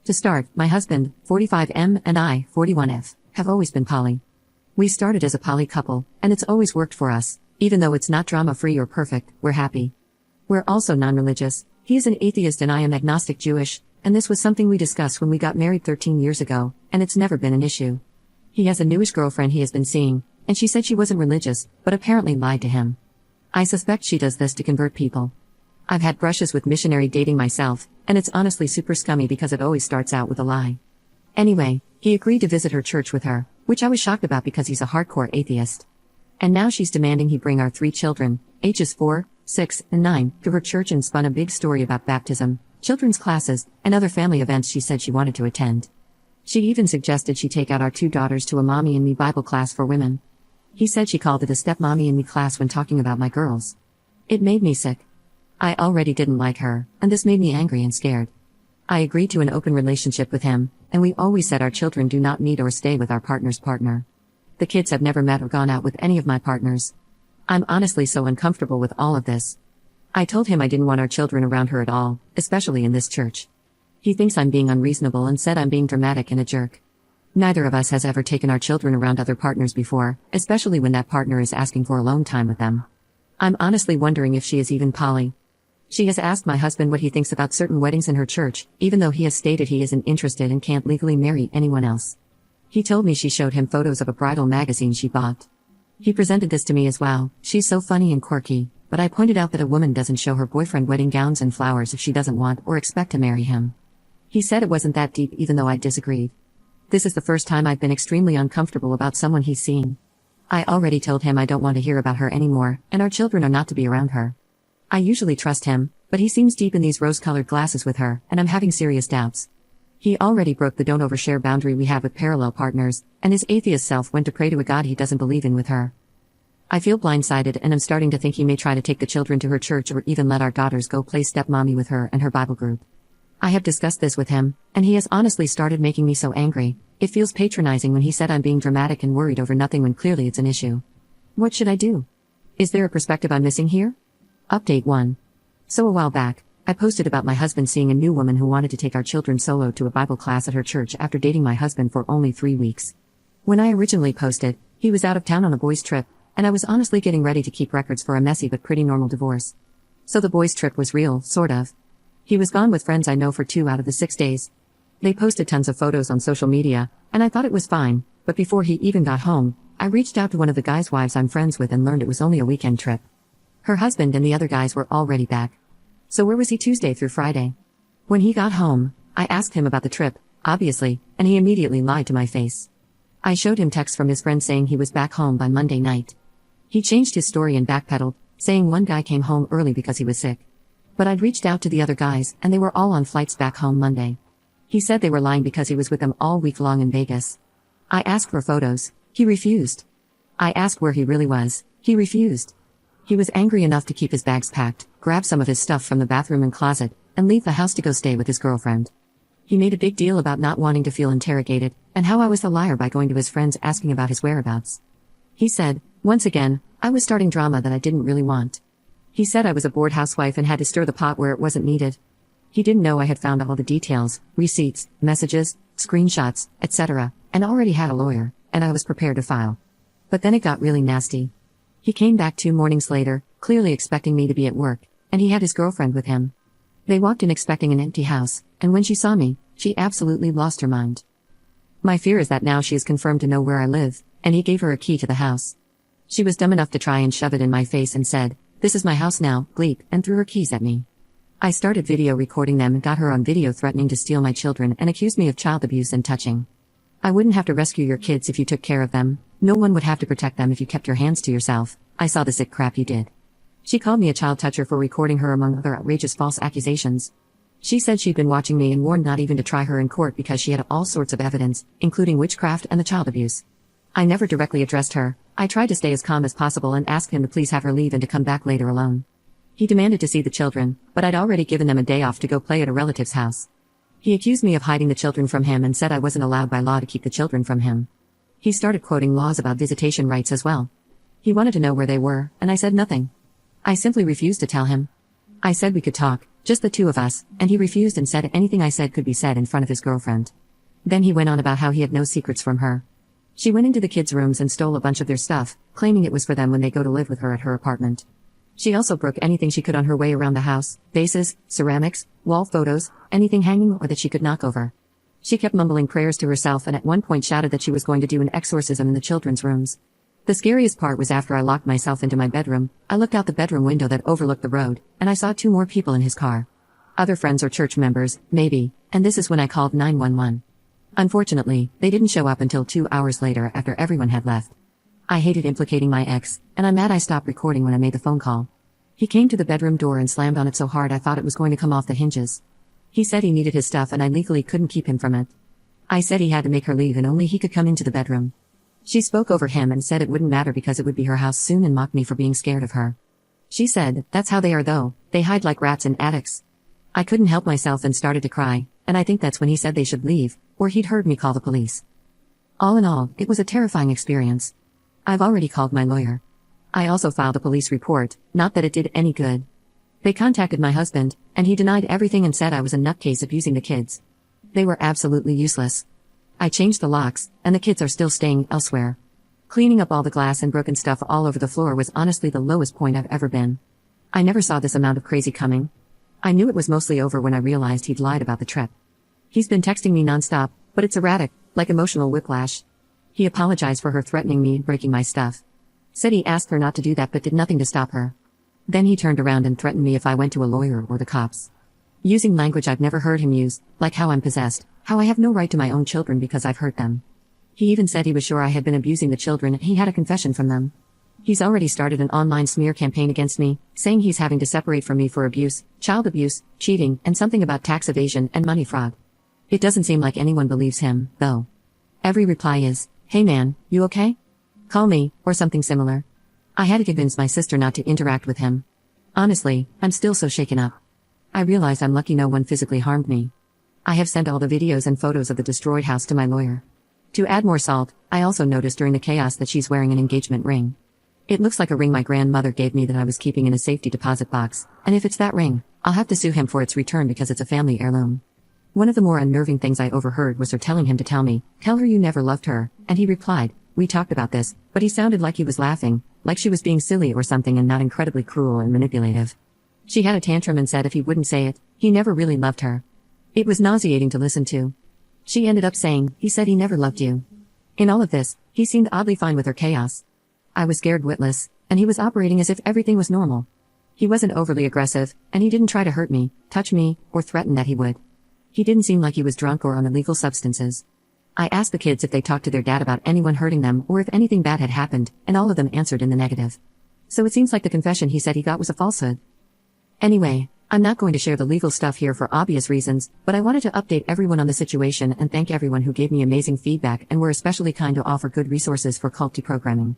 To start, my husband, 45M, and I, 41F, have always been poly. We started as a poly couple, and it's always worked for us. Even though it's not drama-free or perfect, we're happy. We're also non-religious. He is an atheist and I am agnostic Jewish, and this was something we discussed when we got married 13 years ago, and it's never been an issue. He has a newish girlfriend he has been seeing, and she said she wasn't religious, but apparently lied to him. I suspect she does this to convert people. I've had brushes with missionary dating myself, and it's honestly super scummy because it always starts out with a lie. Anyway, he agreed to visit her church with her, which I was shocked about because he's a hardcore atheist. And now she's demanding he bring our 3 children, ages 4, 6, and 9, to her church and spun a big story about baptism, children's classes, and other family events she said she wanted to attend. She even suggested she take out our 2 daughters to a Mommy and Me Bible class for women. He said she called it a step-mommy and me class when talking about my girls. It made me sick. I already didn't like her, and this made me angry and scared. I agreed to an open relationship with him, and we always said our children do not meet or stay with our partner's partner. The kids have never met or gone out with any of my partners. I'm honestly so uncomfortable with all of this. I told him I didn't want our children around her at all, especially in this church. He thinks I'm being unreasonable and said I'm being dramatic and a jerk. Neither of us has ever taken our children around other partners before, especially when that partner is asking for alone time with them. I'm honestly wondering if she is even poly. She has asked my husband what he thinks about certain weddings in her church, even though he has stated he isn't interested and can't legally marry anyone else. He told me she showed him photos of a bridal magazine she bought. He presented this to me as well. She's so funny and quirky, but I pointed out that a woman doesn't show her boyfriend wedding gowns and flowers if she doesn't want or expect to marry him. He said it wasn't that deep even though I disagreed. This is the first time I've been extremely uncomfortable about someone he's seen. I already told him I don't want to hear about her anymore, and our children are not to be around her. I usually trust him, but he seems deep in these rose-colored glasses with her, and I'm having serious doubts. He already broke the don't overshare boundary we have with parallel partners, and his atheist self went to pray to a God he doesn't believe in with her. I feel blindsided and I'm starting to think he may try to take the children to her church or even let our daughters go play stepmommy with her and her Bible group. I have discussed this with him, and he has honestly started making me so angry. It feels patronizing when he said I'm being dramatic and worried over nothing when clearly it's an issue. What should I do? Is there a perspective I'm missing here? Update 1. So a while back, I posted about my husband seeing a new woman who wanted to take our children solo to a Bible class at her church after dating my husband for only 3 weeks. When I originally posted, he was out of town on a boys' trip, and I was honestly getting ready to keep records for a messy but pretty normal divorce. So the boys' trip was real, sort of. He was gone with friends I know for 2 out of the 6 days. They posted tons of photos on social media, and I thought it was fine, but before he even got home, I reached out to one of the guys' wives I'm friends with and learned it was only a weekend trip. Her husband and the other guys were already back. So where was he Tuesday through Friday? When he got home, I asked him about the trip, obviously, and he immediately lied to my face. I showed him texts from his friend saying he was back home by Monday night. He changed his story and backpedaled, saying one guy came home early because he was sick. But I'd reached out to the other guys and they were all on flights back home Monday. He said they were lying because he was with them all week long in Vegas. I asked for photos. He refused. I asked where he really was. He refused. He was angry enough to keep his bags packed, grab some of his stuff from the bathroom and closet, and leave the house to go stay with his girlfriend. He made a big deal about not wanting to feel interrogated, and how I was the liar by going to his friends asking about his whereabouts. He said, once again, I was starting drama that I didn't really want. He said I was a bored housewife and had to stir the pot where it wasn't needed. He didn't know I had found all the details, receipts, messages, screenshots, etc., and already had a lawyer, and I was prepared to file. But then it got really nasty. He came back 2 mornings later, clearly expecting me to be at work, and he had his girlfriend with him. They walked in expecting an empty house, and when she saw me, she absolutely lost her mind. My fear is that now she is confirmed to know where I live, and he gave her a key to the house. She was dumb enough to try and shove it in my face and said, "This is my house now, bleep," and threw her keys at me. I started video recording them and got her on video threatening to steal my children and accused me of child abuse and touching. I wouldn't have to rescue your kids if you took care of them. No one would have to protect them if you kept your hands to yourself. I saw the sick crap you did. She called me a child toucher for recording her among other outrageous false accusations. She said she'd been watching me and warned not even to try her in court because she had all sorts of evidence, including witchcraft and the child abuse. I never directly addressed her. I tried to stay as calm as possible and asked him to please have her leave and to come back later alone. He demanded to see the children, but I'd already given them a day off to go play at a relative's house. He accused me of hiding the children from him and said I wasn't allowed by law to keep the children from him. He started quoting laws about visitation rights as well. He wanted to know where they were, and I said nothing. I simply refused to tell him. I said we could talk, Just the two of us, and he refused and said anything I said could be said in front of his girlfriend. Then he went on about how he had no secrets from her. She went into the kids' rooms and stole a bunch of their stuff, claiming it was for them when they go to live with her at her apartment. She also broke anything she could on her way around the house, vases, ceramics, wall photos, anything hanging or that she could knock over. She kept mumbling prayers to herself and at one point shouted that she was going to do an exorcism in the children's rooms. The scariest part was after I locked myself into my bedroom, I looked out the bedroom window that overlooked the road, and I saw 2 more people in his car. Other friends or church members, maybe, and this is when I called 911. Unfortunately, they didn't show up until 2 hours later after everyone had left. I hated implicating my ex, and I'm mad I stopped recording when I made the phone call. He came to the bedroom door and slammed on it so hard I thought it was going to come off the hinges. He said he needed his stuff and I legally couldn't keep him from it. I said he had to make her leave and only he could come into the bedroom. She spoke over him and said it wouldn't matter because it would be her house soon and mocked me for being scared of her. She said, "That's how they are though, they hide like rats in attics." I couldn't help myself and started to cry, and I think that's when he said they should leave, or he'd heard me call the police. All in all, it was a terrifying experience. I've already called my lawyer. I also filed a police report, not that it did any good. They contacted my husband, and he denied everything and said I was a nutcase abusing the kids. They were absolutely useless. I changed the locks, and the kids are still staying elsewhere. Cleaning up all the glass and broken stuff all over the floor was honestly the lowest point I've ever been. I never saw this amount of crazy coming. I knew it was mostly over when I realized he'd lied about the trip. He's been texting me nonstop, but it's erratic, like emotional whiplash. He apologized for her threatening me and breaking my stuff. Said he asked her not to do that but did nothing to stop her. Then he turned around and threatened me if I went to a lawyer or the cops. Using language I've never heard him use, like how I'm possessed, how I have no right to my own children because I've hurt them. He even said he was sure I had been abusing the children and he had a confession from them. He's already started an online smear campaign against me, saying he's having to separate from me for abuse, child abuse, cheating, and something about tax evasion and money fraud. It doesn't seem like anyone believes him, though. Every reply is, "Hey man, you okay? Call me," or something similar. I had to convince my sister not to interact with him. Honestly, I'm still so shaken up. I realize I'm lucky no one physically harmed me. I have sent all the videos and photos of the destroyed house to my lawyer. To add more salt, I also noticed during the chaos that she's wearing an engagement ring. It looks like a ring my grandmother gave me that I was keeping in a safety deposit box, and if it's that ring, I'll have to sue him for its return because it's a family heirloom. One of the more unnerving things I overheard was her telling him to tell her you never loved her, and he replied, "We talked about this," but he sounded like he was laughing, like she was being silly or something and not incredibly cruel and manipulative. She had a tantrum and said if he wouldn't say it, he never really loved her. It was nauseating to listen to. She ended up saying, "He said he never loved you." In all of this, he seemed oddly fine with her chaos. I was scared witless, and he was operating as if everything was normal. He wasn't overly aggressive, and he didn't try to hurt me, touch me, or threaten that he would. He didn't seem like he was drunk or on illegal substances. I asked the kids if they talked to their dad about anyone hurting them or if anything bad had happened, and all of them answered in the negative. So it seems like the confession he said he got was a falsehood. Anyway, I'm not going to share the legal stuff here for obvious reasons, but I wanted to update everyone on the situation and thank everyone who gave me amazing feedback and were especially kind to offer good resources for cult deprogramming.